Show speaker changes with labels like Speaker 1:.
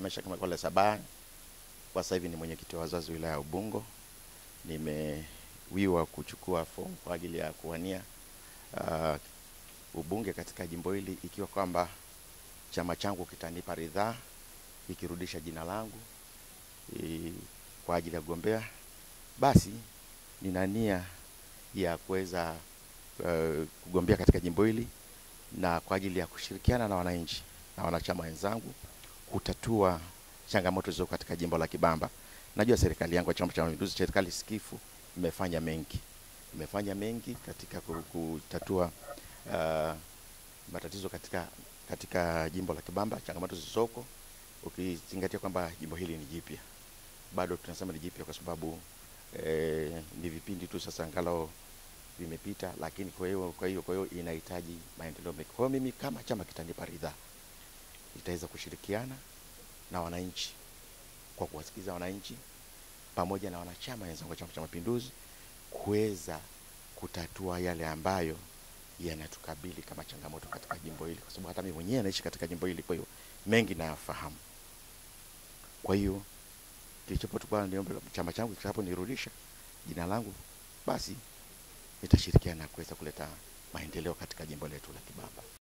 Speaker 1: Meshak Makwale Sabaya. Kwa sasa hivi ni mwenyekiti wa wazazi wilaya ya Ubungo. Nimewiwa kuchukua fomu kwa ajili ya kuwania ubunge katika jimbo hili, ikiwa kwamba chama changu kitanipa ridhaa ikirudisha jina langu kwa ajili ya kugombea, basi nina nia ya kuweza kugombea katika jimbo hili na kwa ajili ya kushirikiana na wananchi na wanachama wenzangu kutatua changamoto zilizo katika jimbo la Kibamba. Najua serikali yangu ya Chama cha Mapinduzi, serikali sikifu, imefanya mengi katika kutatua matatizo katika jimbo la Kibamba, changamoto zilizoko, ukizingatia kwamba jimbo hili ni jipya. Bado tunasema ni jipya kwa sababu ni vipindi tu sasa angalau vimepita, lakini kwa hiyo inahitaji maendeleo mengi. Kwa mimi kama chama kitanipa ridhaa, nitaweza kushirikiana na wananchi kwa kuwasikiza wananchi pamoja na wanachama wenzangu wa Chama cha Mapinduzi kuweza kutatua yale ambayo yanatukabili kama changamoto katika jimbo hili, kwa sababu hata mimi mwenyewe naishi katika jimbo hili, kwa hiyo mengi nayafahamu. Kwa hiyo kilichopo tukua niombe chama changu nirudisha jina langu, basi nitashirikiana kuweza kuleta maendeleo katika jimbo letu la Kibamba.